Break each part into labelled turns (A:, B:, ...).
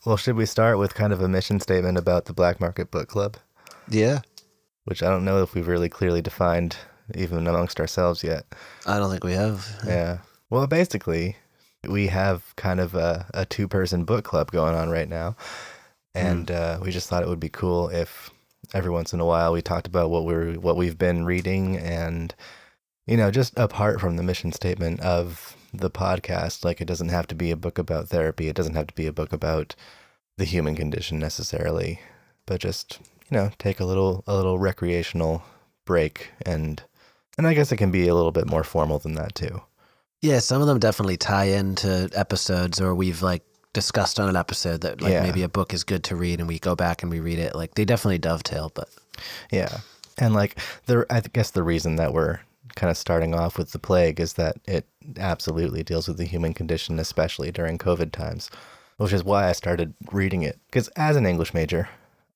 A: Well, should we start with kind of a mission statement about the Black Market Book Club?
B: Yeah.
A: Which I don't know if we've really clearly defined even amongst ourselves yet.
B: I don't think we have.
A: Yeah. Well, basically, we have kind of a two-person book club going on right now. And we just thought it would be cool if every once in a while we talked about what we've been reading and, you know, just apart from the mission statement of the podcast, like it doesn't have to be a book about therapy. It doesn't have to be a book about the human condition necessarily, but just, you know, take a little recreational break. And I guess it can be a little bit more formal than that too.
B: Yeah, some of them definitely tie into episodes, or we've like discussed on an episode that like maybe a book is good to read and we go back and we read it. Like they definitely dovetail, but
A: yeah. And like I guess the reason that we're kind of starting off with The Plague is that it absolutely deals with the human condition, especially during COVID times, which is why I started reading it. Because as an English major,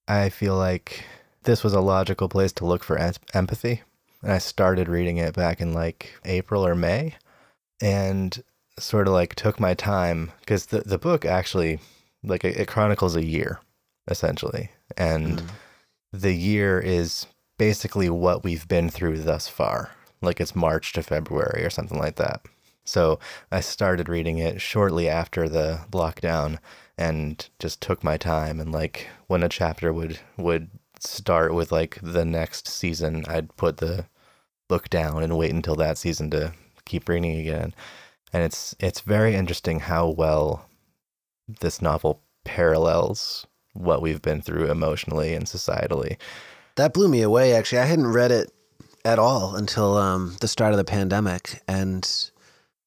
A: I feel like this was a logical place to look for empathy. And I started reading it back in like April or May and sort of like took my time because the book actually, like it chronicles a year, essentially. And the year is basically what we've been through thus far. Like it's March to February or something like that. So I started reading it shortly after the lockdown and just took my time. And like when a chapter would start with like the next season, I'd put the book down and wait until that season to keep reading again. And it's very interesting how well this novel parallels what we've been through emotionally and societally.
B: That blew me away, actually. I hadn't read it at all until the start of the pandemic. And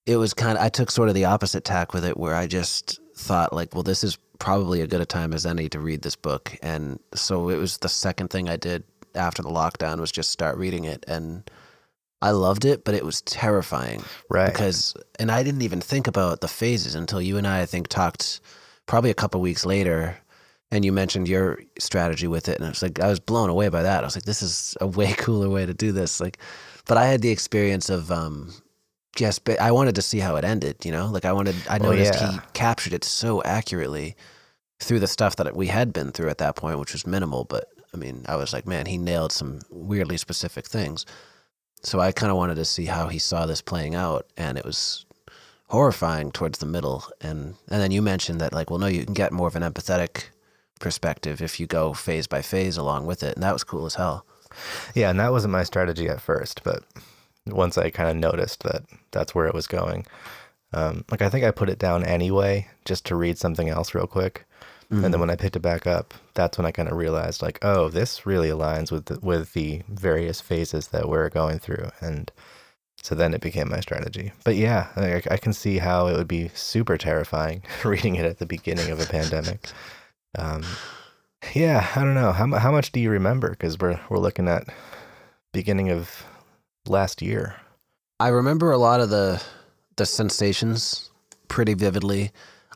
B: it was I took sort of the opposite tack with it, where I just thought like, well, this is probably as good a time as any to read this book. And so it was the second thing I did after the lockdown was just start reading it. And I loved it, but it was terrifying.
A: Right.
B: And I didn't even think about the phases until you and I think, talked probably a couple weeks later, and you mentioned your strategy with it. And I was like, I was blown away by that. I was like, this is a way cooler way to do this. Like, but I had the experience of, I wanted to see how it ended, you know? Like I noticed he captured it so accurately through the stuff that we had been through at that point, which was minimal. But I mean, I was like, man, he nailed some weirdly specific things. So I kind of wanted to see how he saw this playing out, and it was horrifying towards the middle. And then you mentioned that like, well, no, you can get more of an empathetic perspective if you go phase by phase along with it. And that was cool as hell.
A: Yeah. And that wasn't my strategy at first, but once I kind of noticed that that's where it was going, like I think I put it down anyway, just to read something else real quick. Mm-hmm. And then when I picked it back up, that's when I kind of realized like, oh, this really aligns with the various phases that we're going through. And so then it became my strategy. But yeah, I can see how it would be super terrifying reading it at the beginning of a pandemic. Yeah, I don't know. How much do you remember? Because we're looking at beginning of last year.
B: I remember a lot of the sensations pretty vividly.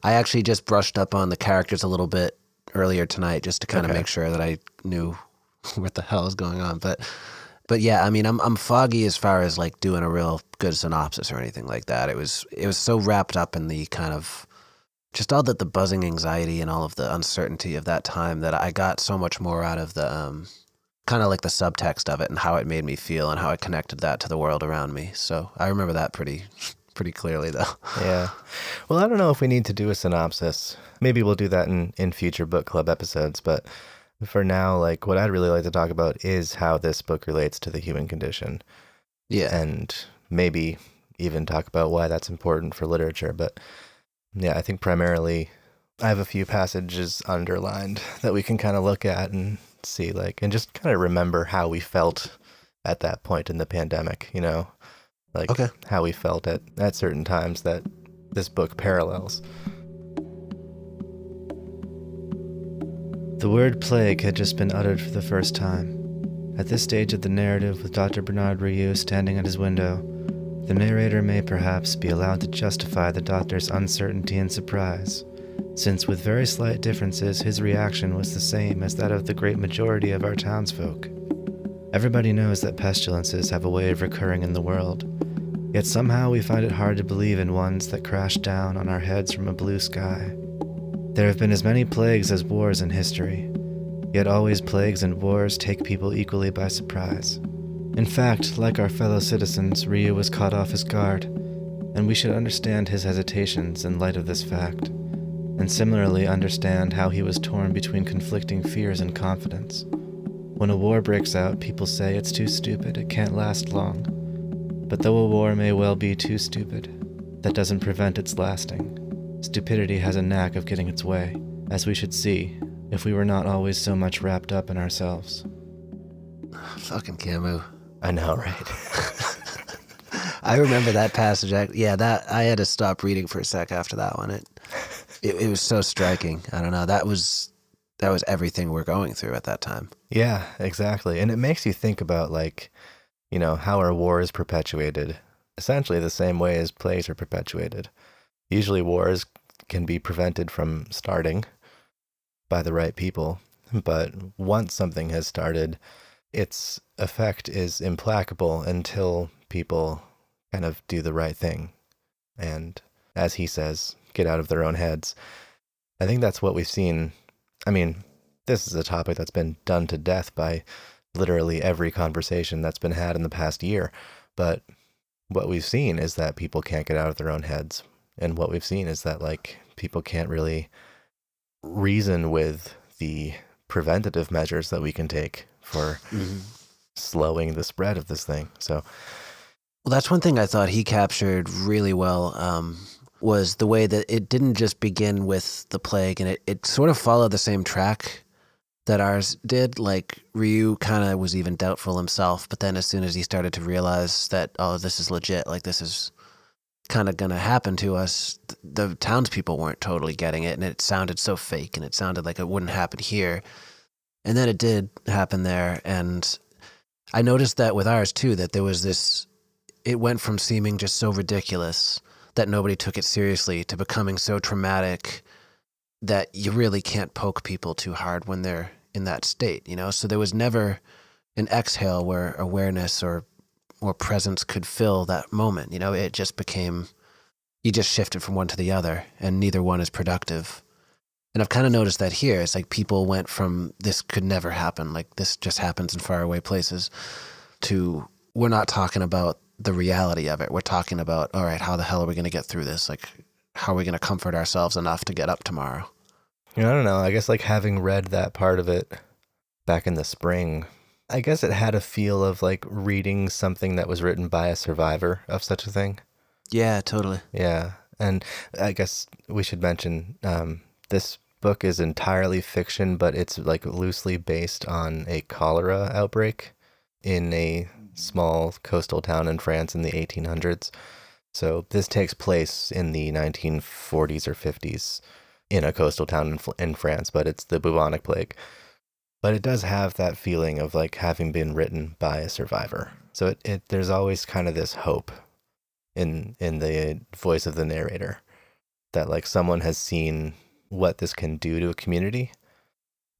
B: I actually just brushed up on the characters a little bit earlier tonight just to kind of make sure that I knew what the hell is going on. But yeah, I mean, I'm foggy as far as like doing a real good synopsis or anything like that. It was so wrapped up in the kind of just all the buzzing anxiety and all of the uncertainty of that time that I got so much more out of the kind of like the subtext of it and how it made me feel and how I connected that to the world around me. So I remember that pretty clearly, though.
A: Yeah. Well, I don't know if we need to do a synopsis. Maybe we'll do that in future book club episodes. But for now, like what I'd really like to talk about is how this book relates to the human condition.
B: Yeah.
A: And maybe even talk about why that's important for literature. But yeah, I think primarily I have a few passages underlined that we can kind of look at and see, like, and just kind of remember how we felt at that point in the pandemic, you know? Like how we felt at certain times that this book parallels.
C: The word plague had just been uttered for the first time. At this stage of the narrative, with Dr. Bernard Rieu standing at his window, the narrator may perhaps be allowed to justify the doctor's uncertainty and surprise, since with very slight differences his reaction was the same as that of the great majority of our townsfolk. Everybody knows that pestilences have a way of recurring in the world, yet somehow we find it hard to believe in ones that crash down on our heads from a blue sky. There have been as many plagues as wars in history, yet always plagues and wars take people equally by surprise. In fact, like our fellow citizens, Ryu was caught off his guard, and we should understand his hesitations in light of this fact, and similarly understand how he was torn between conflicting fears and confidence. When a war breaks out, people say it's too stupid, it can't last long. But though a war may well be too stupid, that doesn't prevent its lasting. Stupidity has a knack of getting its way, as we should see, if we were not always so much wrapped up in ourselves.
B: Fucking Camus.
A: I know, right?
B: I remember that passage. That I had to stop reading for a sec after that one. It was so striking. I don't know. That was everything we're going through at that time.
A: Yeah, exactly. And it makes you think about, like, you know, how our war is perpetuated, essentially the same way as plagues are perpetuated. Usually wars can be prevented from starting by the right people, but once something has started, its effect is implacable until people kind of do the right thing. And as he says, get out of their own heads. I think that's what we've seen. I mean, this is a topic that's been done to death by literally every conversation that's been had in the past year. But what we've seen is that people can't get out of their own heads. And what we've seen is that, like, people can't really reason with the preventative measures that we can take for slowing the spread of this thing. So,
B: well, that's one thing I thought he captured really well, was the way that it didn't just begin with the plague, and it sort of followed the same track that ours did. Like, Ryu kind of was even doubtful himself, but then as soon as he started to realize that, oh, this is legit, like, this is kind of going to happen to us, the townspeople weren't totally getting it, and it sounded so fake, and it sounded like it wouldn't happen here. And then it did happen there, and I noticed that with ours too, that there was this, it went from seeming just so ridiculous that nobody took it seriously to becoming so traumatic that you really can't poke people too hard when they're in that state, you know? So there was never an exhale where awareness or presence could fill that moment, you know? It just became, you just shifted from one to the other, and neither one is productive. And I've kind of noticed that here. It's like people went from this could never happen, like this just happens in faraway places, to we're not talking about the reality of it. We're talking about, all right, how the hell are we going to get through this? Like, how are we going to comfort ourselves enough to get up tomorrow?
A: you know, I don't know. I guess, like, having read that part of it back in the spring, I guess it had a feel of, like, reading something that was written by a survivor of such a thing.
B: Yeah, totally.
A: Yeah. And I guess we should mention this book is entirely fiction, but it's, like, loosely based on a cholera outbreak in a small coastal town in France in the 1800s. So this takes place in the 1940s or 50s in a coastal town in France, but it's the bubonic plague. But it does have that feeling of, like, having been written by a survivor. So there's always kind of this hope in the voice of the narrator that, like, someone has seen what this can do to a community.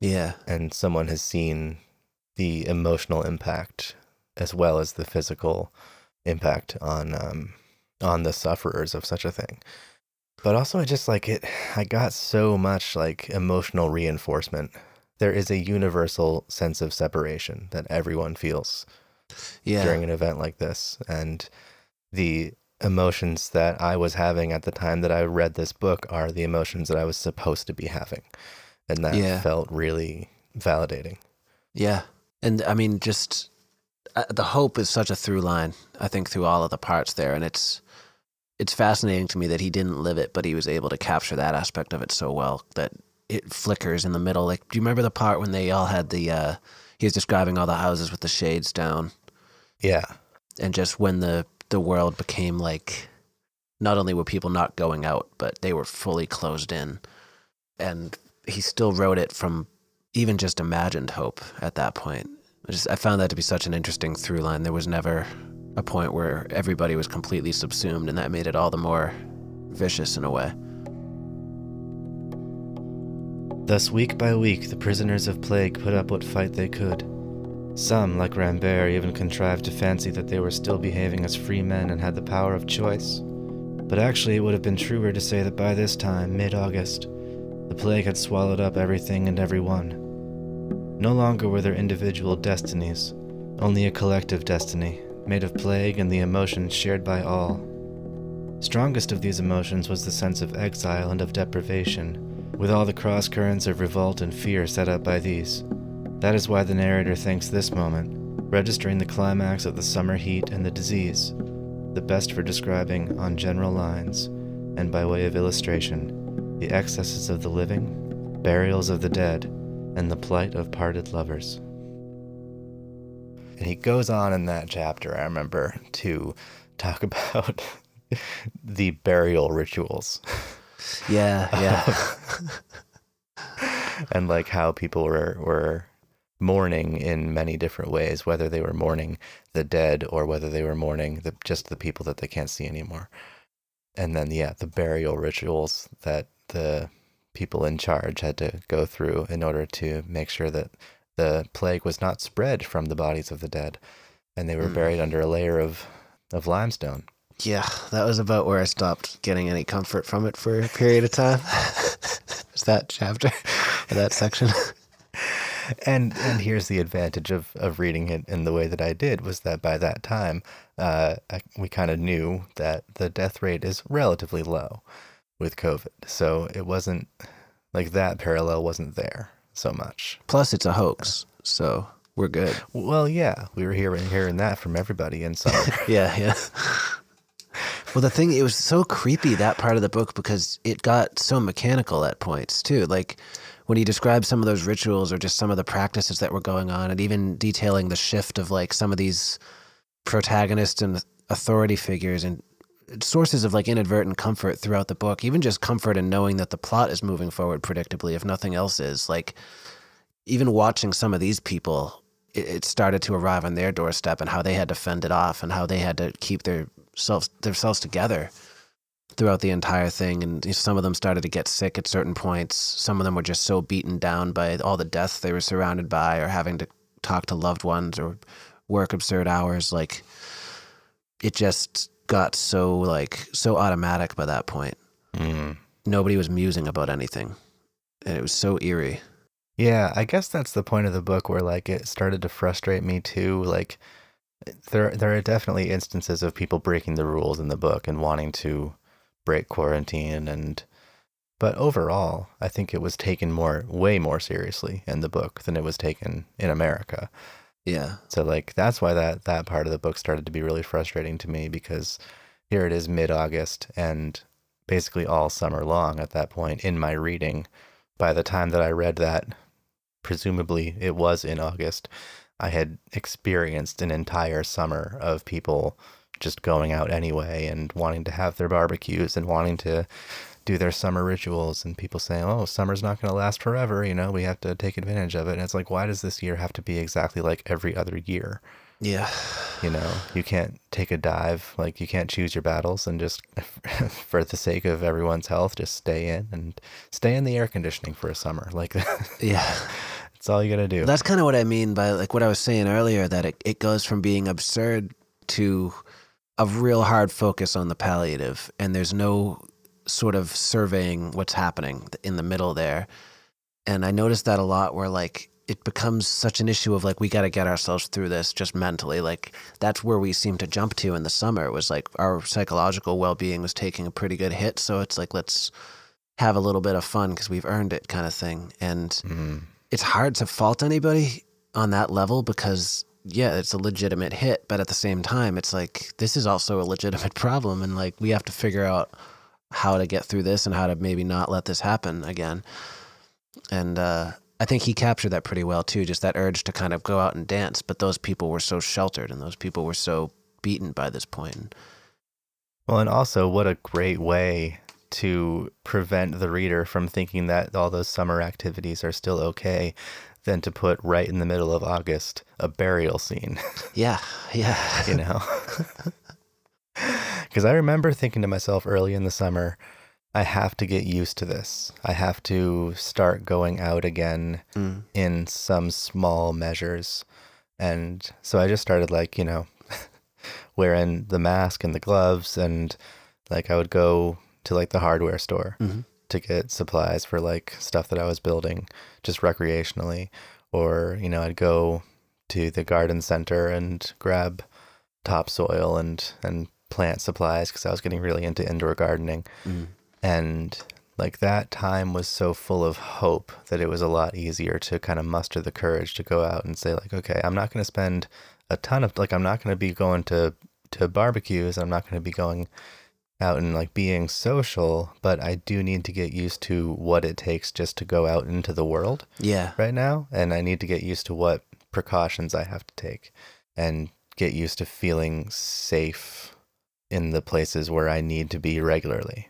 B: Yeah.
A: And someone has seen the emotional impact as well as the physical impact on the sufferers of such a thing. But also, I got so much, like, emotional reinforcement. There is a universal sense of separation that everyone feels during an event like this. And the emotions that I was having at the time that I read this book are the emotions that I was supposed to be having. And that felt really validating.
B: Yeah. And I mean, just the hope is such a through line, I think, through all of the parts there. And it's fascinating to me that he didn't live it, but he was able to capture that aspect of it so well that it flickers in the middle. Like, do you remember the part when they all had he was describing all the houses with the shades down?
A: Yeah.
B: And just when the world became, like, not only were people not going out, but they were fully closed in. And he still wrote it from even just imagined hope at that point. I found that to be such an interesting through line. There was never a point where everybody was completely subsumed, and that made it all the more vicious in a way.
C: Thus, week by week, the prisoners of plague put up what fight they could. Some, like Rambert, even contrived to fancy that they were still behaving as free men and had the power of choice. But actually, it would have been truer to say that by this time, mid-August, The plague had swallowed up everything and everyone. No longer were there individual destinies, only a collective destiny, made of plague and the emotions shared by all. Strongest of these emotions was the sense of exile and of deprivation, with all the cross-currents of revolt and fear set up by these. That is why the narrator thinks this moment, registering the climax of the summer heat and the disease, the best for describing on general lines, and by way of illustration, the excesses of the living, burials of the dead, and the plight of parted lovers.
A: And he goes on in that chapter, I remember, to talk about the burial rituals.
B: Yeah.
A: And like how people were mourning in many different ways, whether they were mourning the dead or whether they were mourning just the people that they can't see anymore. And then, the burial rituals that the people in charge had to go through in order to make sure that the plague was not spread from the bodies of the dead. And they were buried under a layer of limestone.
B: Yeah, that was about where I stopped getting any comfort from it for a period of time. It's that chapter, that section.
A: And here's the advantage of reading it in the way that I did, was that by that time, we kind of knew that the death rate is relatively low with COVID. So it wasn't, like, that parallel wasn't there so much.
B: Plus, it's a hoax, so we're good.
A: Well, yeah, we were hearing that from everybody in summer.
B: Yeah. Well, the thing, it was so creepy, that part of the book, because it got so mechanical at points, too. Like, when he described some of those rituals or just some of the practices that were going on, and even detailing the shift of, like, some of these protagonists and authority figures and sources of, like, inadvertent comfort throughout the book, even just comfort in knowing that the plot is moving forward predictably, if nothing else is. Like, even watching some of these people, it started to arrive on their doorstep and how they had to fend it off and how they had to keep themselves together throughout the entire thing. And some of them started to get sick at certain points. Some of them were just so beaten down by all the deaths they were surrounded by, or having to talk to loved ones or work absurd hours. Like, it just got so automatic by that point. Nobody was musing about anything, and it was so eerie.
A: Yeah, I guess that's the point of the book where, like, it started to frustrate me too. Like, there are definitely instances of people breaking the rules in the book and wanting to break quarantine, but overall, I think it was taken way more seriously in the book than it was taken in America.
B: Yeah.
A: So, like, that's why that part of the book started to be really frustrating to me, because here it is mid-August and basically all summer long at that point in my reading. By the time that I read that, presumably it was in August, I had experienced an entire summer of people just going out anyway and wanting to have their barbecues and wanting to do their summer rituals, and people saying, oh, summer's not going to last forever, we have to take advantage of it. And it's like, why does this year have to be exactly like every other year?
B: Yeah.
A: You can't take a dive, like, you can't choose your battles and just, for the sake of everyone's health, just stay in the air conditioning for a summer. Like,
B: Yeah.
A: that's all you got to do.
B: That's kind of what I mean by, like, what I was saying earlier, that it goes from being absurd to a real hard focus on the palliative, and there's no sort of surveying what's happening in the middle there. And I noticed that a lot, where, like, it becomes such an issue of, like, we got to get ourselves through this just mentally. Like, that's where we seem to jump to in the summer. It was like our psychological well-being was taking a pretty good hit, so it's like, let's have a little bit of fun because we've earned it, kind of thing. And it's hard to fault anybody on that level, because yeah, it's a legitimate hit, but at the same time, it's like, this is also a legitimate problem, and, like, we have to figure out how to get through this and how to maybe not let this happen again. And I think he captured that pretty well too, just that urge to kind of go out and dance, but those people were so sheltered and those people were so beaten by this point.
A: Well, and also, what a great way to prevent the reader from thinking that all those summer activities are still okay than to put right in the middle of August a burial scene.
B: Yeah.
A: Because I remember thinking to myself early in the summer, I have to get used to this. I have to start going out again in some small measures. And so I just started, like, wearing the mask and the gloves, and, like, I would go to, like, the hardware store to get supplies for like stuff that I was building just recreationally. Or, you know, I'd go to the garden center and grab topsoil and plant supplies because I was getting really into indoor gardening. And like that time was so full of hope that it was a lot easier to kind of muster the courage to go out and say like, okay, I'm not going to spend a ton of, like, I'm not going to be going to barbecues. I'm not going to be going out and like being social, but I do need to get used to what it takes just to go out into the world right now. And I need to get used to what precautions I have to take and get used to feeling safe in the places where I need to be regularly.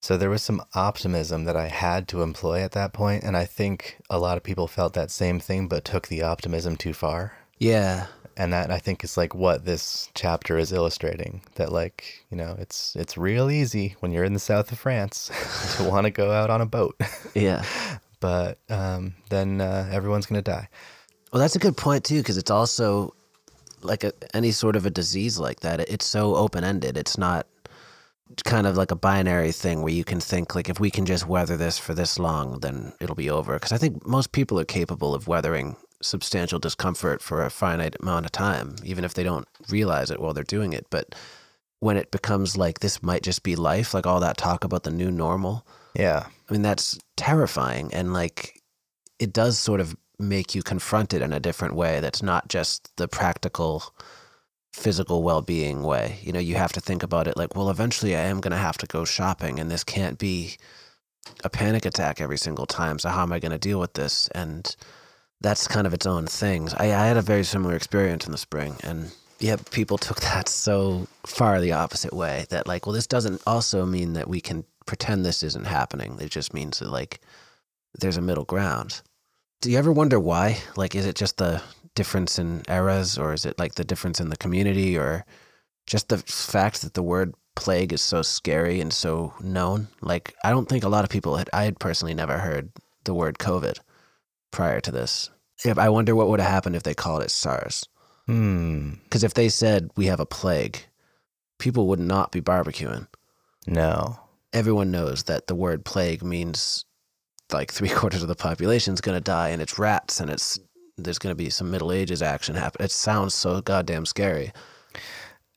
A: So there was some optimism that I had to employ at that point, and I think a lot of people felt that same thing but took the optimism too far.
B: Yeah.
A: And that, I think, is like what this chapter is illustrating, that like, you know, it's real easy when you're in the south of France to want to go out on a boat.
B: Yeah.
A: But then everyone's going to die.
B: Well, that's a good point too, because it's also like any sort of a disease like that. It's so open-ended. It's not kind of like a binary thing where you can think like, if we can just weather this for this long, then it'll be over. Because I think most people are capable of weathering substantial discomfort for a finite amount of time, even if they don't realize it while they're doing it. But when it becomes like this might just be life, like all that talk about the new normal.
A: Yeah.
B: I mean, that's terrifying. And like, it does sort of make you confront it in a different way. That's not just the practical physical well-being way. You know, you have to think about it like, well, eventually I am going to have to go shopping, and this can't be a panic attack every single time. So how am I going to deal with this? And that's kind of its own thing. I had a very similar experience in the spring, and yeah, people took that so far the opposite way, that like, well, this doesn't also mean that we can pretend this isn't happening. It just means that like there's a middle ground. Do you ever wonder why? Like, is it just the difference in eras, or is it like the difference in the community, or just the fact that the word plague is so scary and so known? Like, I don't think a lot of people I had personally never heard the word COVID prior to this. I wonder what would have happened if they called it SARS. Because if they said we have a plague, people would not be barbecuing.
A: No.
B: Everyone knows that the word plague means like 3/4 of the population is going to die, and it's rats, and there's going to be some Middle Ages action happen. It sounds so goddamn scary.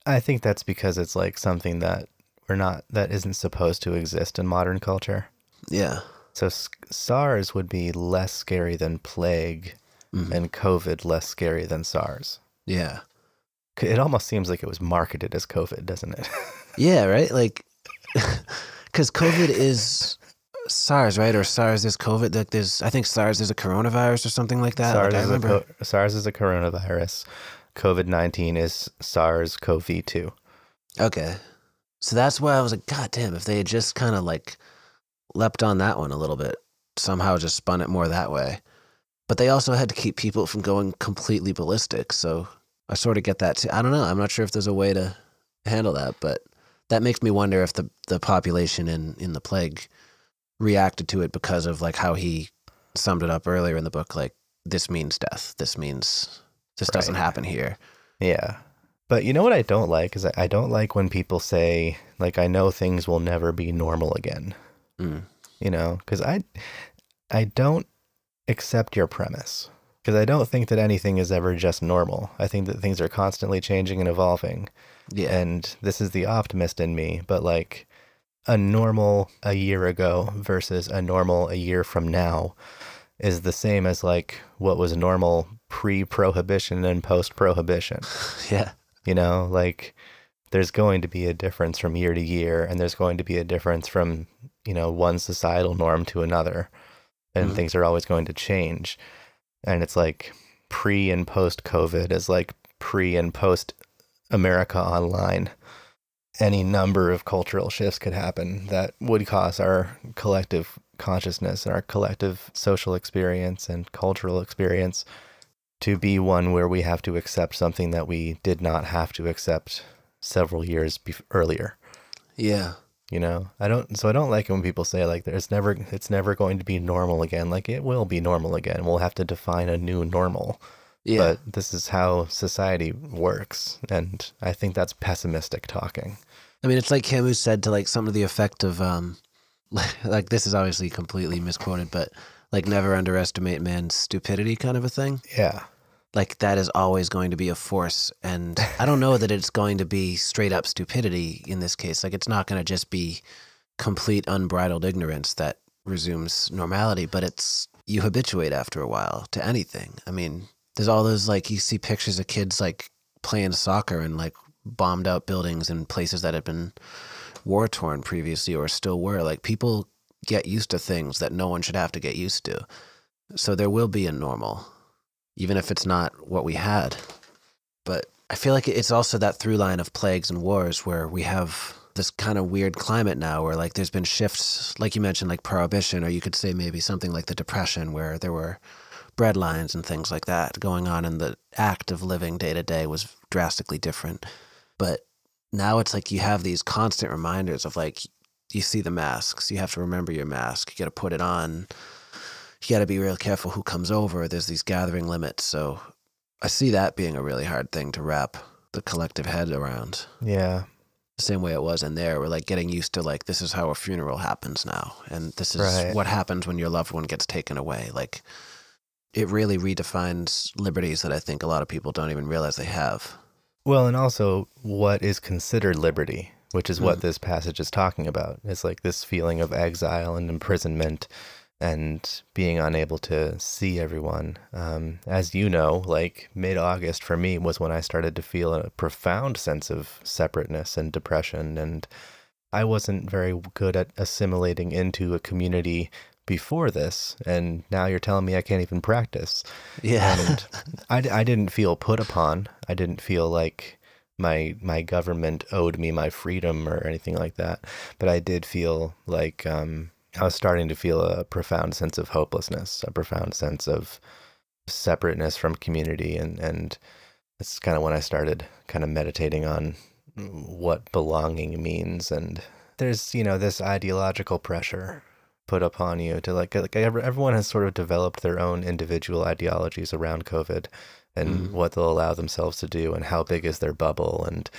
A: I think that's because it's like something that that isn't supposed to exist in modern culture.
B: Yeah.
A: So SARS would be less scary than plague, and COVID less scary than SARS.
B: Yeah.
A: It almost seems like it was marketed as COVID, doesn't it?
B: Yeah, right? Like, because COVID is SARS, right? Or SARS is COVID. Like, I think SARS is a coronavirus or something like that.
A: SARS is a coronavirus. COVID-19 is SARS-CoV-2.
B: Okay. So that's why I was like, God damn, if they had just kind of like leapt on that one a little bit, somehow just spun it more that way. But they also had to keep people from going completely ballistic. So I sort of get that too. I don't know. I'm not sure if there's a way to handle that, but that makes me wonder if the population in the plague reacted to it because of like how he summed it up earlier in the book. Like, this means death. This means this doesn't happen here. Yeah.
A: But you know what I don't like is I don't like when people say, like, I know things will never be normal again. You know, because I don't accept your premise, because I don't think that anything is ever just normal. I think that things are constantly changing and evolving.
B: Yeah.
A: And this is the optimist in me, but like a normal a year ago versus a normal a year from now is the same as like what was normal pre-prohibition and post-prohibition.
B: Yeah.
A: You know, like there's going to be a difference from year to year, and there's going to be a difference from, you know, one societal norm to another, and things are always going to change. And it's like pre and post COVID is like pre and post America Online. Any number of cultural shifts could happen that would cause our collective consciousness and our collective social experience and cultural experience to be one where we have to accept something that we did not have to accept several years earlier.
B: Yeah.
A: You know, I don't like it when people say like it's never going to be normal again. Like, it will be normal again. We'll have to define a new normal.
B: Yeah.
A: But this is how society works. And I think that's pessimistic talking.
B: I mean, it's like Camus said, to like some of the effect of like this is obviously completely misquoted, but like never underestimate man's stupidity kind of a thing.
A: Yeah.
B: Like that is always going to be a force. And I don't know that it's going to be straight up stupidity in this case. Like it's not going to just be complete unbridled ignorance that resumes normality, but it's, you habituate after a while to anything. I mean, there's all those, like, you see pictures of kids like playing soccer in like bombed out buildings in places that had been war torn previously or still were. Like people get used to things that no one should have to get used to. So there will be a normal, even if it's not what we had. But I feel like it's also that through line of plagues and wars where we have this kind of weird climate now where like there's been shifts, like you mentioned, like prohibition, or you could say maybe something like the Depression where there were bread lines and things like that going on, and the act of living day to day was drastically different. But now it's like you have these constant reminders of like, you see the masks, you have to remember your mask, you got to put it on, you got to be real careful who comes over, there's these gathering limits. So I see that being a really hard thing to wrap the collective head around.
A: Yeah.
B: The same way it was in there. We're like getting used to like, this is how a funeral happens now. And this is what happens when your loved one gets taken away. Like it really redefines liberties that I think a lot of people don't even realize they have.
A: Well, and also what is considered liberty, which is what this passage is talking about. It's like this feeling of exile and imprisonment and being unable to see everyone. As you know, like mid-August for me was when I started to feel a profound sense of separateness and depression. And I wasn't very good at assimilating into a community before this. And now you're telling me I can't even practice.
B: Yeah.
A: And I didn't feel put upon. I didn't feel like my government owed me my freedom or anything like that. But I did feel like I was starting to feel a profound sense of hopelessness, a profound sense of separateness from community. And it's kind of when I started kind of meditating on what belonging means. And there's, you know, this ideological pressure put upon you to like everyone has sort of developed their own individual ideologies around COVID and what they'll allow themselves to do and how big is their bubble and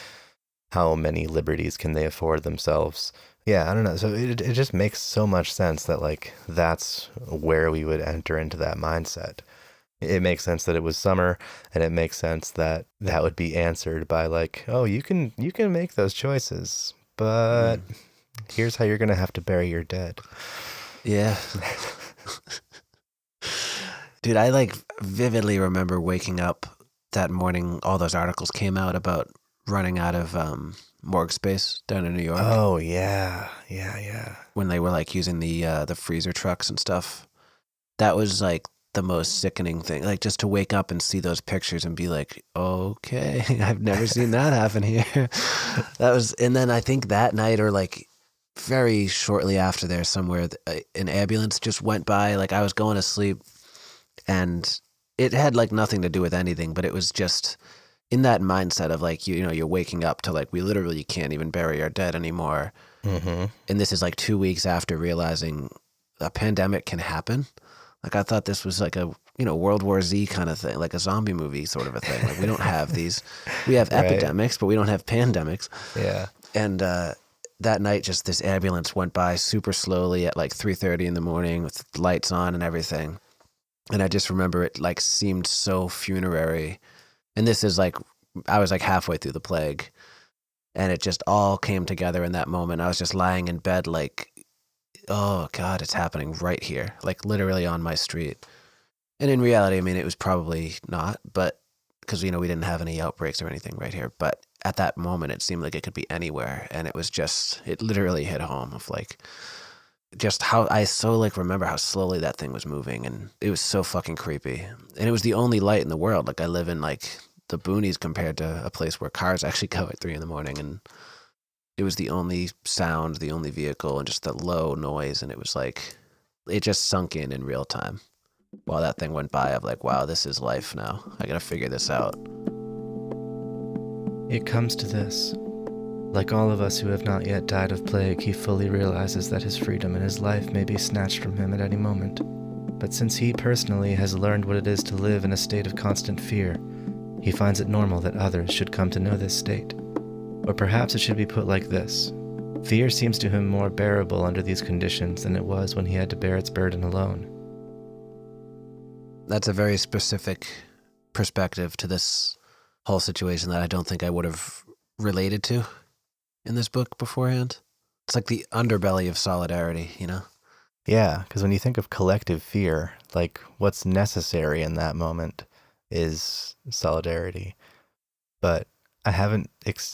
A: how many liberties can they afford themselves. Yeah, I don't know. So it just makes so much sense that like that's where we would enter into that mindset. It makes sense that it was summer, and it makes sense that that would be answered by like, oh, you can make those choices, but here's how you're going to have to bury your dead.
B: Yeah. Dude, I like vividly remember waking up that morning, all those articles came out about running out of morgue space down in New York.
A: Oh, yeah. Yeah.
B: When they were like using the freezer trucks and stuff. That was like the most sickening thing. Like just to wake up and see those pictures and be like, okay, I've never seen that happen here. And then I think that night or like very shortly after there somewhere, an ambulance just went by. Like I was going to sleep and it had like nothing to do with anything, but it was just in that mindset of like, you know, you're waking up to like, we literally can't even bury our dead anymore. And this is like 2 weeks after realizing a pandemic can happen. Like I thought this was like a, you know, World War Z kind of thing, like a zombie movie sort of a thing. Like we don't have these, we have epidemics, but we don't have pandemics.
A: Yeah.
B: And that night, just this ambulance went by super slowly at like 3:30 in the morning with lights on and everything. And I just remember it like seemed so funerary. And this is like, I was like halfway through the plague and it just all came together in that moment. I was just lying in bed like, oh God, it's happening right here, like literally on my street. And in reality, I mean, it was probably not, but because, you know, we didn't have any outbreaks or anything right here. But at that moment, it seemed like it could be anywhere. And it was just, it literally hit home of like, just how I so like remember how slowly that thing was moving, and it was so fucking creepy. And it was the only light in the world. Like I live in like the boonies compared to a place where cars actually go at 3 a.m, and it was the only sound, the only vehicle, and just the low noise. And it was like, it just sunk in real time. While that thing went by, of like, wow, this is life now. I gotta figure this out.
C: It comes to this. Like all of us who have not yet died of plague, he fully realizes that his freedom and his life may be snatched from him at any moment. But since he personally has learned what it is to live in a state of constant fear, he finds it normal that others should come to know this state. Or perhaps it should be put like this. Fear seems to him more bearable under these conditions than it was when he had to bear its burden alone.
B: That's a very specific perspective to this whole situation that I don't think I would have related to in this book beforehand. It's like the underbelly of solidarity, you know?
A: Yeah, because when you think of collective fear, like what's necessary in that moment is solidarity. But I haven't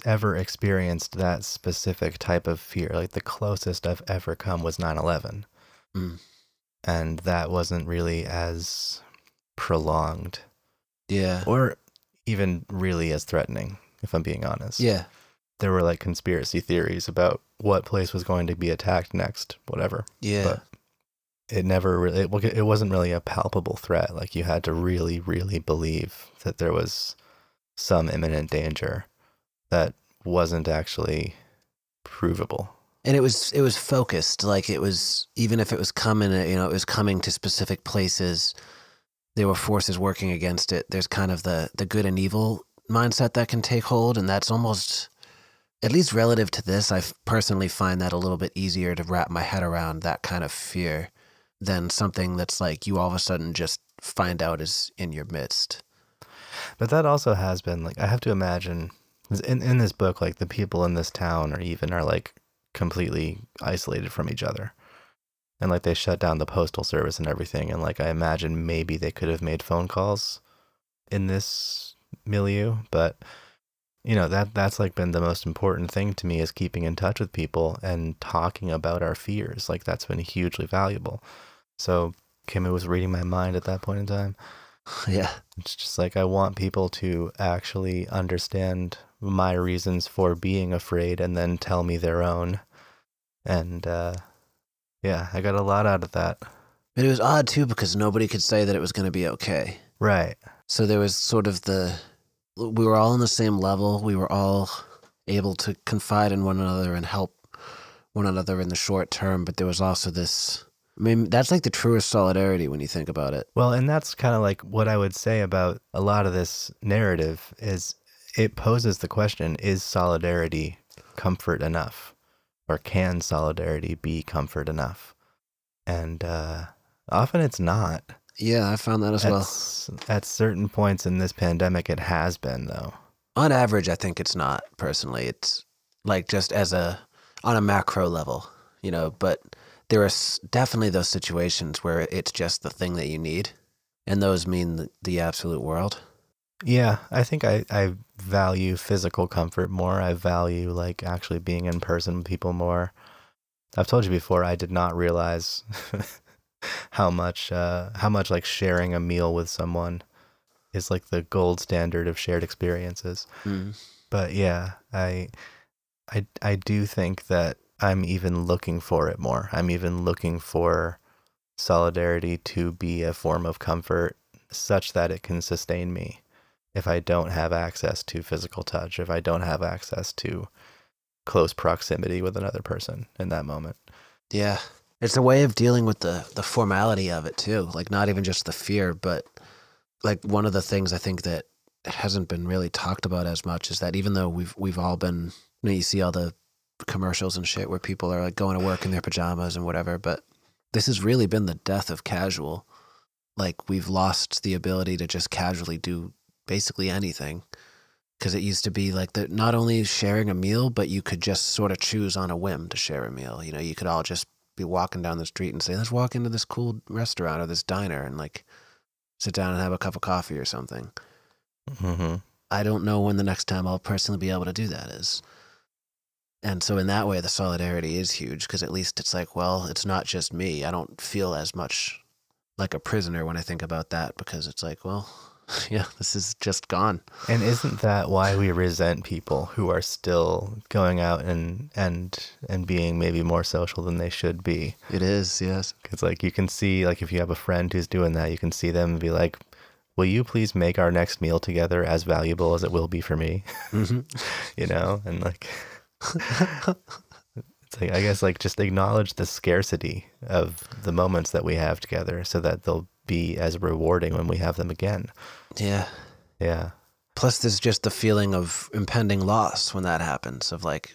A: ever experienced that specific type of fear. Like the closest I've ever come was 9/11.
B: Mm.
A: And that wasn't really as prolonged.
B: Yeah.
A: Or even really as threatening, if I'm being honest.
B: Yeah.
A: There were like conspiracy theories about what place was going to be attacked next, whatever.
B: Yeah.
A: But it never really, it wasn't really a palpable threat. Like you had to really, really believe that there was some imminent danger that wasn't actually provable.
B: And it was focused. Like it was, even if it was coming, you know, it was coming to specific places. There were forces working against it. There's kind of the good and evil mindset that can take hold. And that's almost, at least relative to this, I personally find that a little bit easier to wrap my head around, that kind of fear, than something that's like you all of a sudden just find out is in your midst.
A: But that also has been like, I have to imagine in this book, like the people in this town are like completely isolated from each other. And like they shut down the postal service and everything. And like I imagine maybe they could have made phone calls in this milieu. But, you know, that's like been the most important thing to me, is keeping in touch with people and talking about our fears. Like that's been hugely valuable. So Camus was reading my mind at that point in time.
B: Yeah.
A: It's just like I want people to actually understand my reasons for being afraid and then tell me their own. And yeah, I got a lot out of that.
B: But it was odd too, because nobody could say that it was going to be okay.
A: Right.
B: So there was sort of we were all on the same level. We were all able to confide in one another and help one another in the short term. But there was also this, I mean, that's like the truest solidarity when you think about it.
A: Well, and that's kind of like what I would say about a lot of this narrative is it poses the question, is solidarity comfort enough? Or can solidarity be comfort enough? And often it's not.
B: Yeah, I found that as well.
A: At certain points in this pandemic, it has been, though.
B: On average, I think it's not, personally. It's like just on a macro level, you know, but there are definitely those situations where it's just the thing that you need. And those mean the absolute world.
A: Yeah, I think I value physical comfort more. I value like actually being in person with people more. I've told you before, I did not realize how much like sharing a meal with someone is like the gold standard of shared experiences.
B: Mm.
A: But yeah, I do think that I'm even looking for it more. I'm even looking for solidarity to be a form of comfort such that it can sustain me. If I don't have access to physical touch, if I don't have access to close proximity with another person in that moment.
B: Yeah. It's a way of dealing with the formality of it too. Like not even just the fear, but like one of the things I think that hasn't been really talked about as much is that even though we've all been, you know, you see all the commercials and shit where people are like going to work in their pajamas and whatever, but this has really been the death of casual. Like we've lost the ability to just casually do basically anything, because it used to be like not only sharing a meal, but you could just sort of choose on a whim to share a meal. You know, you could all just be walking down the street and say, let's walk into this cool restaurant or this diner and like sit down and have a cup of coffee or something.
A: Mm-hmm.
B: I don't know when the next time I'll personally be able to do that is. And so in that way, the solidarity is huge, because at least it's like, well, it's not just me. I don't feel as much like a prisoner when I think about that, because it's like, well, yeah, this is just gone.
A: And isn't that why we resent people who are still going out and being maybe more social than they should be?
B: It is, yes.
A: Because like you can see, like if you have a friend who's doing that, you can see them and be like, will you please make our next meal together as valuable as it will be for me?
B: Mm-hmm.
A: You know, and like it's like, I guess like just acknowledge the scarcity of the moments that we have together so that they'll be as rewarding when we have them again.
B: Yeah.
A: Yeah.
B: Plus there's just the feeling of impending loss when that happens, of like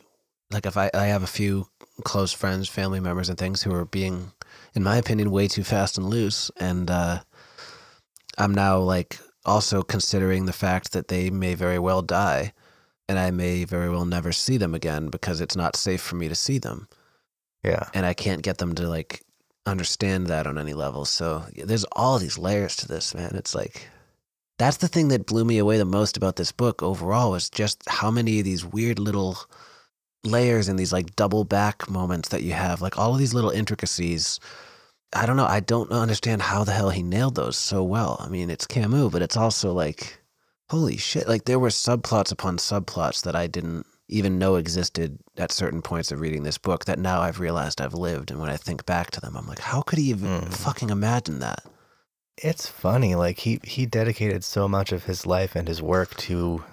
B: Like if I have a few close friends, family members and things who are being, in my opinion, way too fast and loose. And I'm now like also considering the fact that they may very well die and I may very well never see them again because it's not safe for me to see them.
A: Yeah.
B: And I can't get them to like understand that on any level. So there's all these layers to this, man. It's like, that's the thing that blew me away the most about this book overall, was just how many of these weird little layers and these like double back moments that you have, like all of these little intricacies. I don't know. I don't understand how the hell he nailed those so well. I mean, it's Camus, but it's also like, holy shit. Like there were subplots upon subplots that I didn't even know existed at certain points of reading this book that now I've realized I've lived. And when I think back to them, I'm like, how could he even fucking imagine that?
A: It's funny. Like he dedicated so much of his life and his work to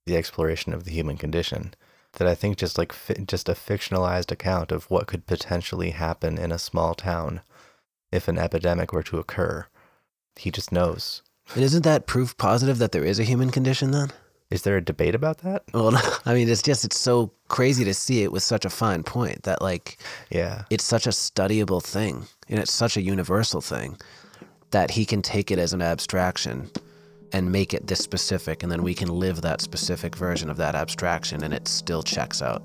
A: the exploration of the human condition that I think just like just a fictionalized account of what could potentially happen in a small town if an epidemic were to occur, he just knows.
B: And isn't that proof positive that there is a human condition then?
A: Is there a debate about that?
B: Well, I mean, it's so crazy to see it with such a fine point that like,
A: yeah,
B: it's such a studyable thing and it's such a universal thing that he can take it as an abstraction and make it this specific, and then we can live that specific version of that abstraction and it still checks out.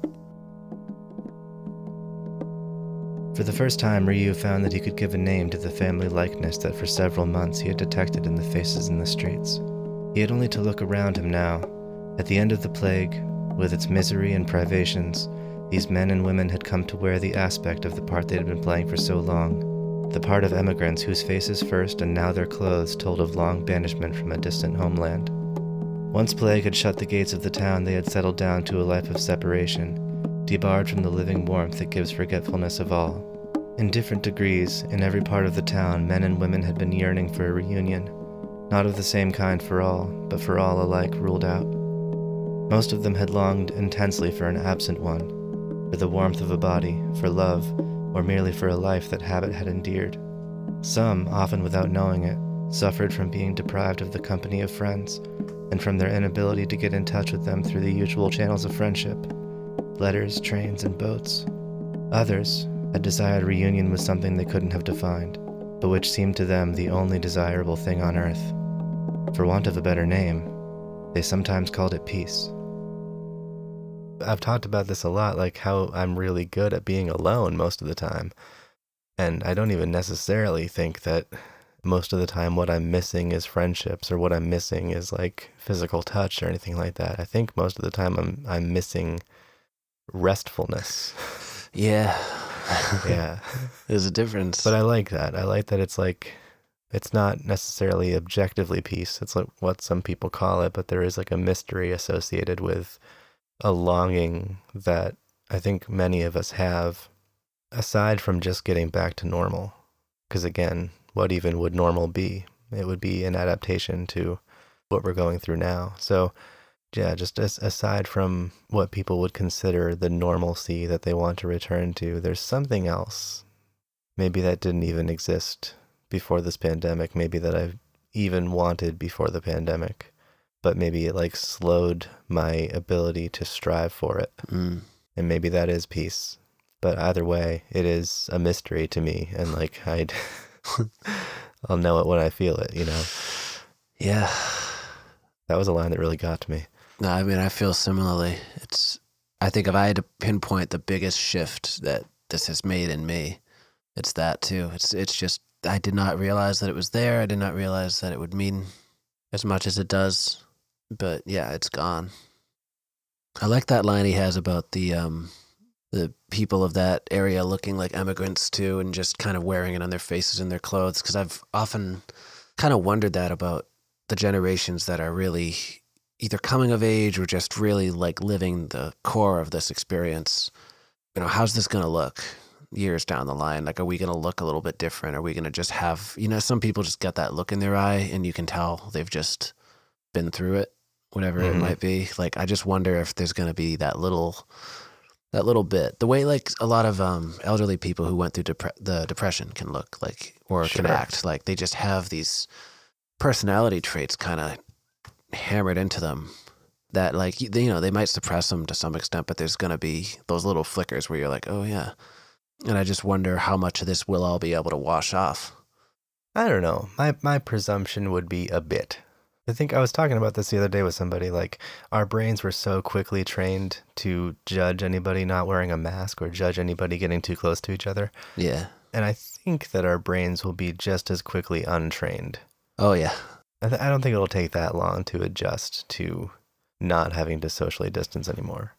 C: For the first time, Ryu found that he could give a name to the family likeness that for several months he had detected in the faces in the streets. He had only to look around him now. At the end of the plague, with its misery and privations, these men and women had come to wear the aspect of the part they had been playing for so long, the part of emigrants whose faces first and now their clothes told of long banishment from a distant homeland. Once plague had shut the gates of the town, they had settled down to a life of separation, debarred from the living warmth that gives forgetfulness of all. In different degrees, in every part of the town, men and women had been yearning for a reunion, not of the same kind for all, but for all alike ruled out. Most of them had longed intensely for an absent one, for the warmth of a body, for love, or merely for a life that habit had endeared. Some, often without knowing it, suffered from being deprived of the company of friends, and from their inability to get in touch with them through the usual channels of friendship, letters, trains, and boats. Others had desired reunion with something they couldn't have defined, but which seemed to them the only desirable thing on earth. For want of a better name, they sometimes called it peace. I've talked about this a lot, like how I'm really good at being alone most of the time. And I don't even necessarily think that most of the time what I'm missing is friendships, or what I'm missing is like physical touch or anything like that. I think most of the time I'm missing restfulness.
B: Yeah.
A: Yeah.
B: There's a difference.
A: But I like that. I like that it's like, it's not necessarily objectively peace. It's like what some people call it, but there is like a mystery associated with a longing that I think many of us have, aside from just getting back to normal. Because again, what even would normal be? It would be an adaptation to what we're going through now. So yeah, just aside from what people would consider the normalcy that they want to return to, there's something else. Maybe that didn't even exist before this pandemic. Maybe that I've even wanted before the pandemic. But maybe it like slowed my ability to strive for it. And maybe that is peace. But either way, it is a mystery to me. And like I'll know it when I feel it, you know?
B: Yeah.
A: That was a line that really got to me.
B: No, I mean, I feel similarly. I think if I had to pinpoint the biggest shift that this has made in me, it's that too. It's just, I did not realize that it was there. I did not realize that it would mean as much as it does. But yeah, it's gone. I like that line he has about the people of that area looking like immigrants too, and just kind of wearing it on their faces and their clothes. Because I've often kind of wondered that about the generations that are really either coming of age or just really like living the core of this experience. You know, how's this going to look years down the line? Like, are we going to look a little bit different? Are we going to just have, you know, some people just got that look in their eye and you can tell they've just been through it, whatever it might be. Like, I just wonder if there's going to be that little bit, the way like a lot of elderly people who went through the depression can look like, or can act like. They just have these personality traits kind of hammered into them that like, you know, they might suppress them to some extent, but there's going to be those little flickers where you're like, oh yeah. And I just wonder how much of this we'll all be able to wash off.
A: I don't know. My presumption would be a bit. I think I was talking about this the other day with somebody, like our brains were so quickly trained to judge anybody not wearing a mask or judge anybody getting too close to each other.
B: Yeah.
A: And I think that our brains will be just as quickly untrained.
B: Oh yeah.
A: I don't think it'll take that long to adjust to not having to socially distance anymore.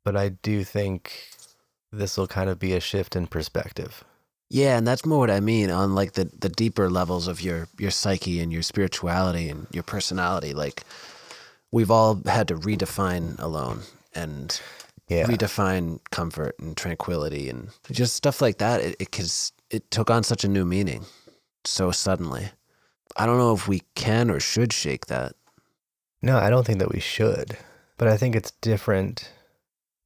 A: But I do think this will kind of be a shift in perspective.
B: Yeah, and that's more what I mean on like the deeper levels of your psyche and your spirituality and your personality. Like we've all had to redefine alone and redefine comfort and tranquility and just stuff like that. It took on such a new meaning so suddenly. I don't know if we can or should shake that.
A: No, I don't think that we should, but I think it's different.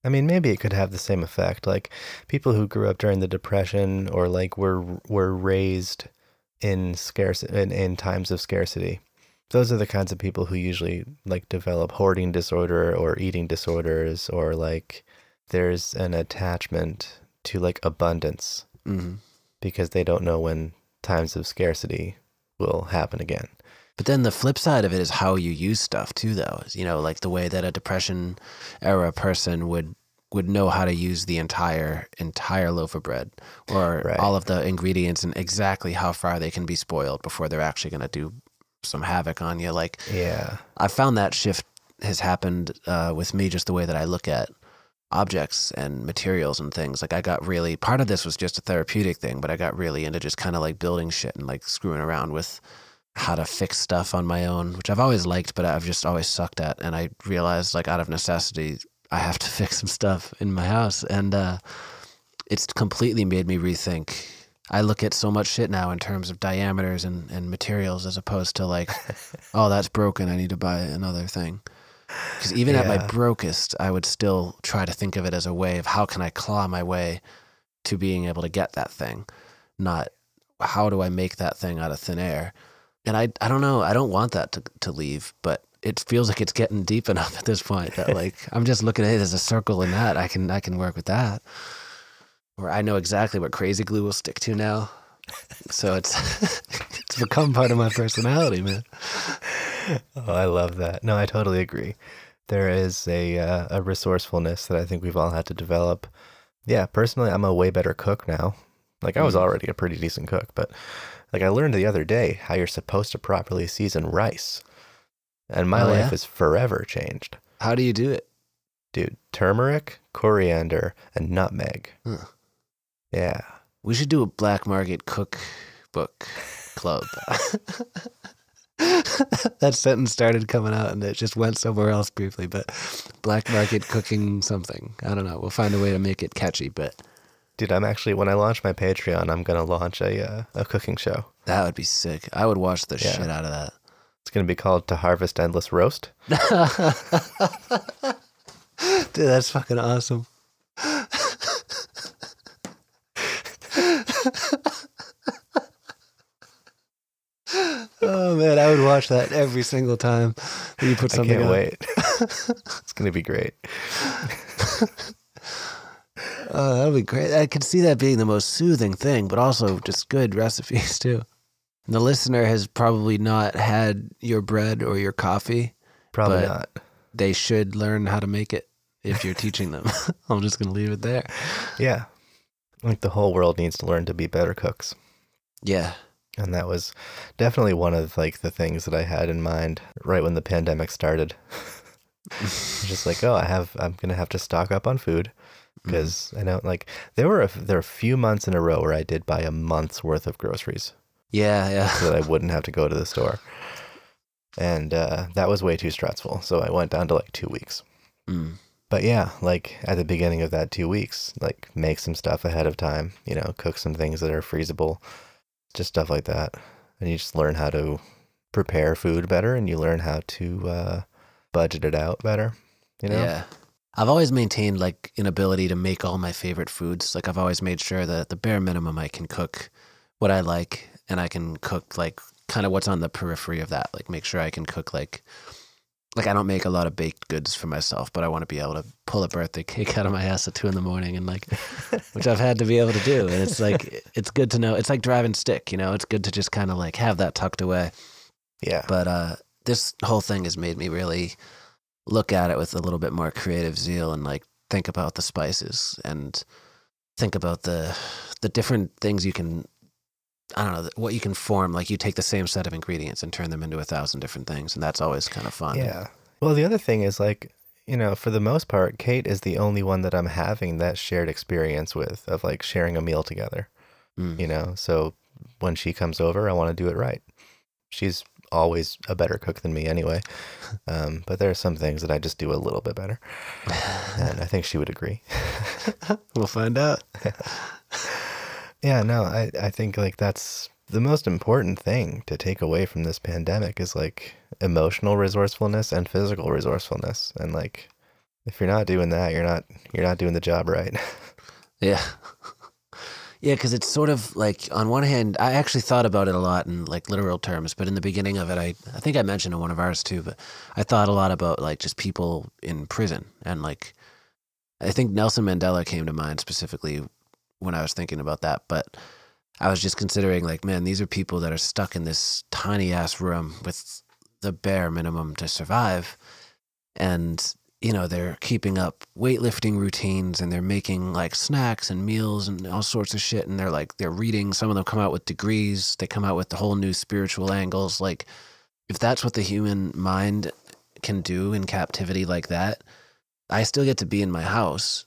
A: I mean, maybe it could have the same effect. Like people who grew up during the Depression or like were raised in in times of scarcity. Those are the kinds of people who usually like develop hoarding disorder or eating disorders, or like there's an attachment to like abundance because they don't know when times of scarcity will happen again.
B: But then the flip side of it is how you use stuff too, though. You know, like the way that a Depression era person would know how to use the entire loaf of bread or all of the ingredients and exactly how far they can be spoiled before they're actually going to do some havoc on you. Like, yeah, I found that shift has happened with me, just the way that I look at objects and materials and things. Like I got really, part of this was just a therapeutic thing, but I got really into just kind of like building shit and like screwing around with how to fix stuff on my own, which I've always liked, but I've just always sucked at. And I realized like out of necessity, I have to fix some stuff in my house. And it's completely made me rethink. I look at so much shit now in terms of diameters and materials as opposed to like, oh, that's broken, I need to buy another thing. Because even at my brokest, I would still try to think of it as a way of how can I claw my way to being able to get that thing, not how do I make that thing out of thin air. And I don't know, I don't want that to leave, but it feels like it's getting deep enough at this point that like, I'm just looking at it as a circle in that. I can work with that. Or I know exactly what crazy glue will stick to now. So it's become part of my personality, man.
A: Oh, I love that. No, I totally agree. There is a resourcefulness that I think we've all had to develop. Yeah, personally, I'm a way better cook now. Like I was already a pretty decent cook, but like I learned the other day how you're supposed to properly season rice. And my life is forever changed.
B: How do you do it?
A: Dude, turmeric, coriander, and nutmeg. Huh. Yeah.
B: We should do a black market cookbook club. That sentence started coming out and it just went somewhere else briefly, but black market cooking something. I don't know. We'll find a way to make it catchy, but...
A: Dude, I'm actually, when I launch my Patreon, I'm going to launch a cooking show.
B: That would be sick. I would watch the shit out of that.
A: It's going to be called To Harvest Endless Roast.
B: Dude, that's fucking awesome. Oh man, I would watch that every single time you put something
A: I can't wait. It's going to be great.
B: Oh, that'll be great. I could see that being the most soothing thing, but also just good recipes too. And the listener has probably not had your bread or your coffee.
A: Probably not.
B: They should learn how to make it if you're teaching them. I'm just going to leave it there.
A: Yeah. Like the whole world needs to learn to be better cooks.
B: Yeah.
A: And that was definitely one of like the things that I had in mind right when the pandemic started. Just like, oh, I'm going to have to stock up on food because I know like there were a few months in a row where I did buy a month's worth of groceries.
B: Yeah.
A: So that I wouldn't have to go to the store. And that was way too stressful. So I went down to like 2 weeks. But yeah, like at the beginning of that 2 weeks, like make some stuff ahead of time, you know, cook some things that are freezable, just stuff like that. And you just learn how to prepare food better and you learn how to budget it out better, you know?
B: Yeah. I've always maintained like an ability to make all my favorite foods. Like I've always made sure that the bare minimum I can cook what I like, and I can cook like kind of what's on the periphery of that. Like make sure I can cook like like I don't make a lot of baked goods for myself, but I want to be able to pull a birthday cake out of my ass at 2 a.m. and like, which I've had to be able to do. And it's like, it's good to know. It's like driving stick, you know, it's good to just kind of like have that tucked away.
A: Yeah.
B: But this whole thing has made me really look at it with a little bit more creative zeal and like think about the spices and think about the different things you can, I don't know, what you can form. Like you take the same set of ingredients and turn them into 1,000 different things. And that's always kind of fun.
A: Yeah. Well, the other thing is like, you know, for the most part, Kate is the only one that I'm having that shared experience with of like sharing a meal together, you know? So when she comes over, I want to do it right. She's always a better cook than me anyway. But there are some things that I just do a little bit better. And I think she would agree.
B: We'll find out.
A: Yeah, no, I think like that's the most important thing to take away from this pandemic is like emotional resourcefulness and physical resourcefulness. And like, if you're not doing that, you're not doing the job right.
B: Yeah. Yeah, because it's sort of like, on one hand, I actually thought about it a lot in like literal terms, but in the beginning of it, I think I mentioned in one of ours too, but I thought a lot about like just people in prison. And like, I think Nelson Mandela came to mind specifically when I was thinking about that. But I was just considering like, man, these are people that are stuck in this tiny ass room with the bare minimum to survive. And you know, they're keeping up weightlifting routines and they're making like snacks and meals and all sorts of shit. And they're reading, some of them come out with degrees. They come out with the whole new spiritual angles. Like if that's what the human mind can do in captivity like that, I still get to be in my house.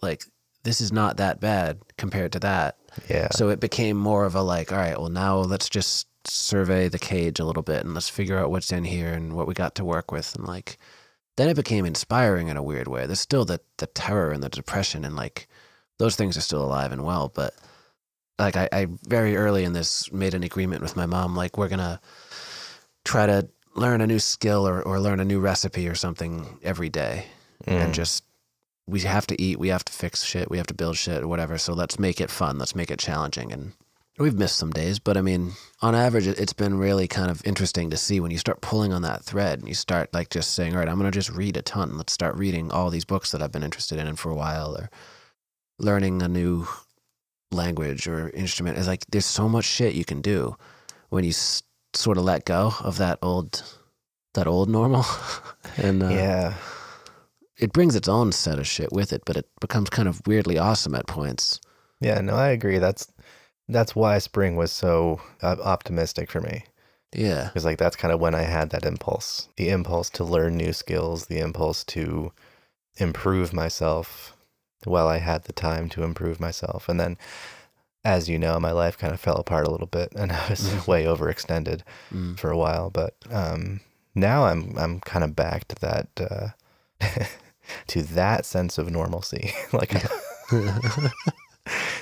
B: Like this is not that bad compared to that.
A: Yeah.
B: So it became more of a like, all right, well now let's just survey the cage a little bit and let's figure out what's in here and what we got to work with. And like, then it became inspiring in a weird way. There's still the terror and the depression and like those things are still alive and well. But like I very early in this made an agreement with my mom, like we're going to try to learn a new skill or learn a new recipe or something every day. And just, we have to eat, we have to fix shit, we have to build shit or whatever. So let's make it fun. Let's make it challenging. And we've missed some days, but I mean, on average, it's been really kind of interesting to see when you start pulling on that thread and you start like just saying, all right, I'm going to just read a ton. Let's start reading all these books that I've been interested in for a while, or learning a new language or instrument. It's like, there's so much shit you can do when you sort of let go of that old normal. And
A: yeah,
B: it brings its own set of shit with it, but it becomes kind of weirdly awesome at points.
A: Yeah, no, I agree. That's why spring was so optimistic for me.
B: Yeah.
A: Because like that's kind of when I had that impulse. The impulse to learn new skills, the impulse to improve myself while I had the time to improve myself. And then, as you know, my life kind of fell apart a little bit and I was way overextended for a while. But now I'm kind of back to that to that sense of normalcy. Like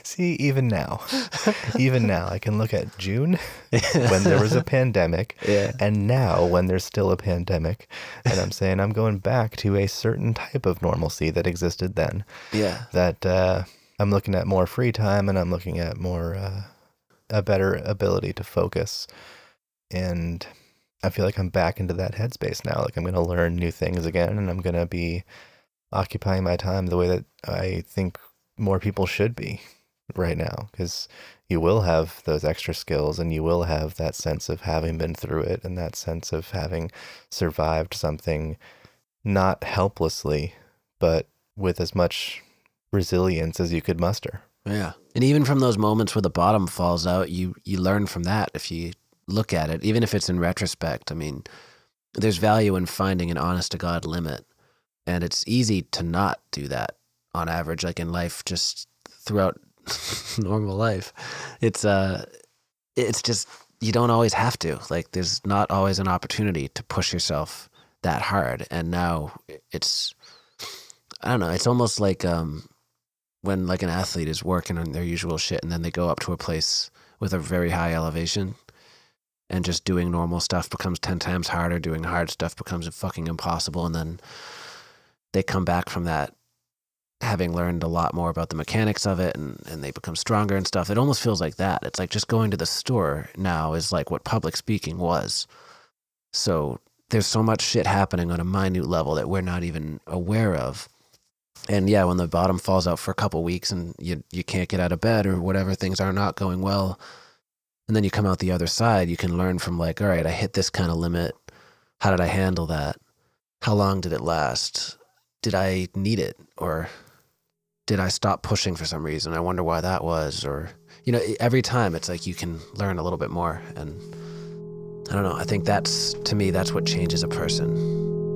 A: see, even now, I can look at June when there was a pandemic and now when there's still a pandemic. And I'm saying I'm going back to a certain type of normalcy that existed then.
B: Yeah.
A: That I'm looking at more free time and I'm looking at more, a better ability to focus. And I feel like I'm back into that headspace now. Like I'm going to learn new things again and I'm going to be occupying my time the way that I think more people should be right now, because you will have those extra skills and you will have that sense of having been through it and that sense of having survived something, not helplessly, but with as much resilience as you could muster.
B: Yeah. And even from those moments where the bottom falls out, you learn from that if you look at it, even if it's in retrospect. I mean, there's value in finding an honest to God limit. And it's easy to not do that on average, like in life, just throughout normal life. It's just, you don't always have to. Like there's not always an opportunity to push yourself that hard. And now it's, I don't know, it's almost like when like an athlete is working on their usual shit and then they go up to a place with a very high elevation and just doing normal stuff becomes 10 times harder, doing hard stuff becomes fucking impossible. And then they come back from that having learned a lot more about the mechanics of it and they become stronger and stuff. It almost feels like that. It's like just going to the store now is like what public speaking was. So there's so much shit happening on a minute level that we're not even aware of. And yeah, when the bottom falls out for a couple weeks and you can't get out of bed or whatever, things are not going well, and then you come out the other side, you can learn from like, all right, I hit this kind of limit. How did I handle that? How long did it last? Did I need it? Or did I stop pushing for some reason? I wonder why that was. Or, you know, every time it's like you can learn a little bit more. And I don't know, I think that's, to me, that's what changes a person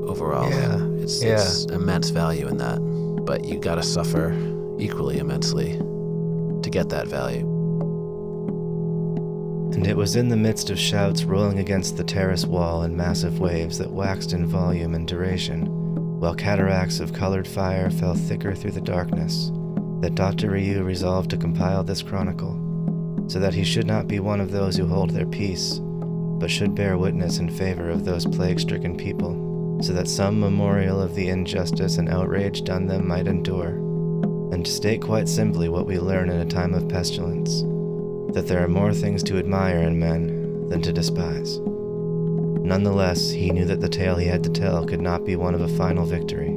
B: overall.
A: Yeah.
B: It's immense value in that. But you gotta suffer equally immensely to get that value.
C: And it was in the midst of shouts rolling against the terrace wall and massive waves that waxed in volume and duration, while cataracts of colored fire fell thicker through the darkness, that Dr. Ryu resolved to compile this chronicle, so that he should not be one of those who hold their peace, but should bear witness in favor of those plague-stricken people, so that some memorial of the injustice and outrage done them might endure, and to state quite simply what we learn in a time of pestilence, that there are more things to admire in men than to despise. Nonetheless, he knew that the tale he had to tell could not be one of a final victory.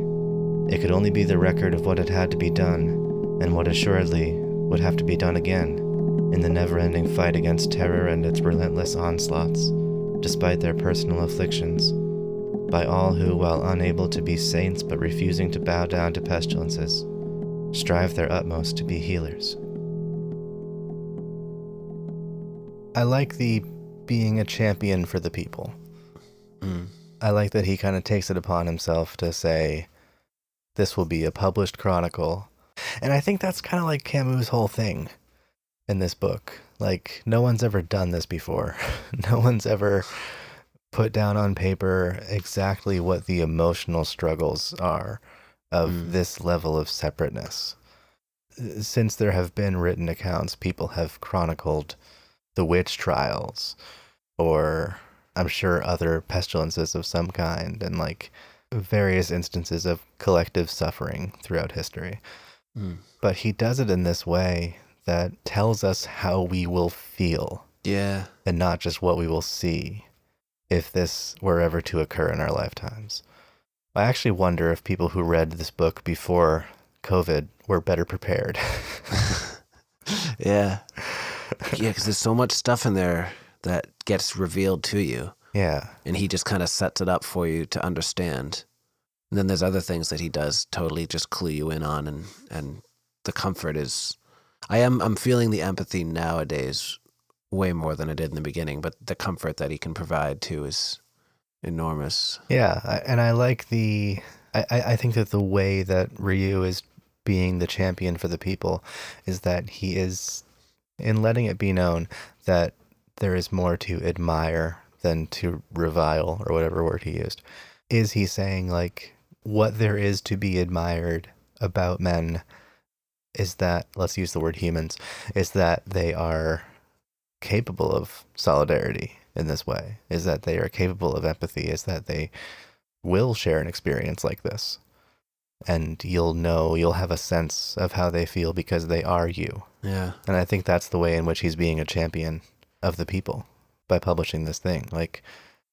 C: It could only be the record of what had to be done, and what assuredly would have to be done again, in the never-ending fight against terror and its relentless onslaughts, despite their personal afflictions, by all who, while unable to be saints but refusing to bow down to pestilences, strive their utmost to be healers.
A: I like the being a champion for the people. I like that he kind of takes it upon himself to say, this will be a published chronicle. And I think that's kind of like Camus' whole thing in this book. Like, no one's ever done this before. No one's ever put down on paper exactly what the emotional struggles are of this level of separateness. Since there have been written accounts, people have chronicled the witch trials, or I'm sure other pestilences of some kind, and like various instances of collective suffering throughout history. But he does it in this way that tells us how we will feel.
B: Yeah.
A: And not just what we will see if this were ever to occur in our lifetimes. I actually wonder if people who read this book before COVID were better prepared.
B: Yeah. Yeah, because there's so much stuff in there that gets revealed to you.
A: Yeah.
B: And he just kind of sets it up for you to understand. And then there's other things that he does totally just clue you in on, and the comfort is... I'm feeling the empathy nowadays way more than I did in the beginning, but the comfort that he can provide too is enormous.
A: Yeah, and I like the... I think that the way that Ryu is being the champion for the people is that he is... in letting it be known that there is more to admire than to revile, or whatever word he used. Is he saying, like, what there is to be admired about men is that, let's use the word humans, is that they are capable of solidarity in this way, is that they are capable of empathy, is that they will share an experience like this. And you'll have a sense of how they feel because they are you.
B: Yeah.
A: And I think that's the way in which he's being a champion of the people by publishing this thing. Like,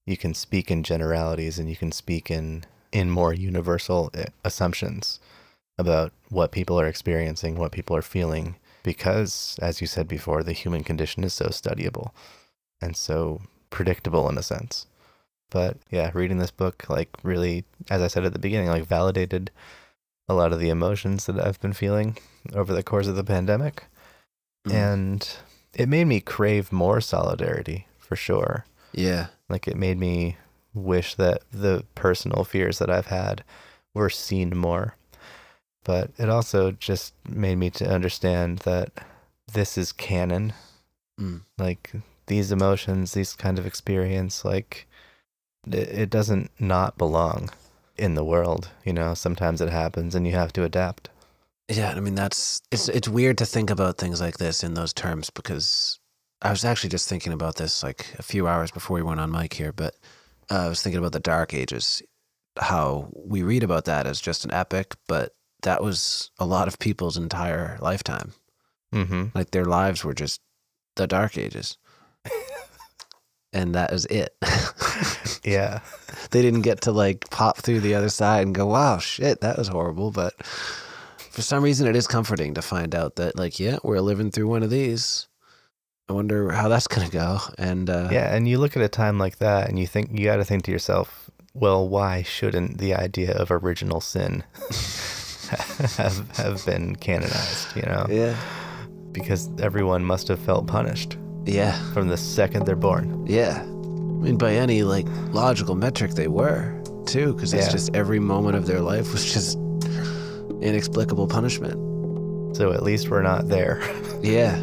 A: you can speak in generalities and you can speak in more universal assumptions about what people are experiencing, what people are feeling, because, as you said before, the human condition is so studyable and so predictable in a sense. But yeah, reading this book, like, really, as I said at the beginning, like, validated a lot of the emotions that I've been feeling over the course of the pandemic. And it made me crave more solidarity, for sure.
B: Yeah.
A: Like, it made me wish that the personal fears that I've had were seen more. But it also just made me to understand that this is canon. Like, these emotions, these kind of experience, like, it doesn't not belong in the world. You know, sometimes it happens and you have to adapt.
B: Yeah, I mean, it's weird to think about things like this in those terms, because I was actually just thinking about this like a few hours before we went on mic here, but I was thinking about the Dark Ages, how we read about that as just an epic, but that was a lot of people's entire lifetime. Like, their lives were just the Dark Ages. And that is it.
A: Yeah.
B: They didn't get to like pop through the other side and go, wow, shit, that was horrible. But for some reason, it is comforting to find out that, like, yeah, we're living through one of these. I wonder how that's going to go. And
A: yeah, and you look at a time like that and you got to think to yourself, well, why shouldn't the idea of original sin have been canonized, you know?
B: Yeah.
A: Because everyone must have felt punished.
B: Yeah.
A: From the second they're born.
B: Yeah. I mean, by any, like, logical metric, they were, too, because it's just every moment of their life was just inexplicable punishment.
A: So at least we're not there.
B: Yeah.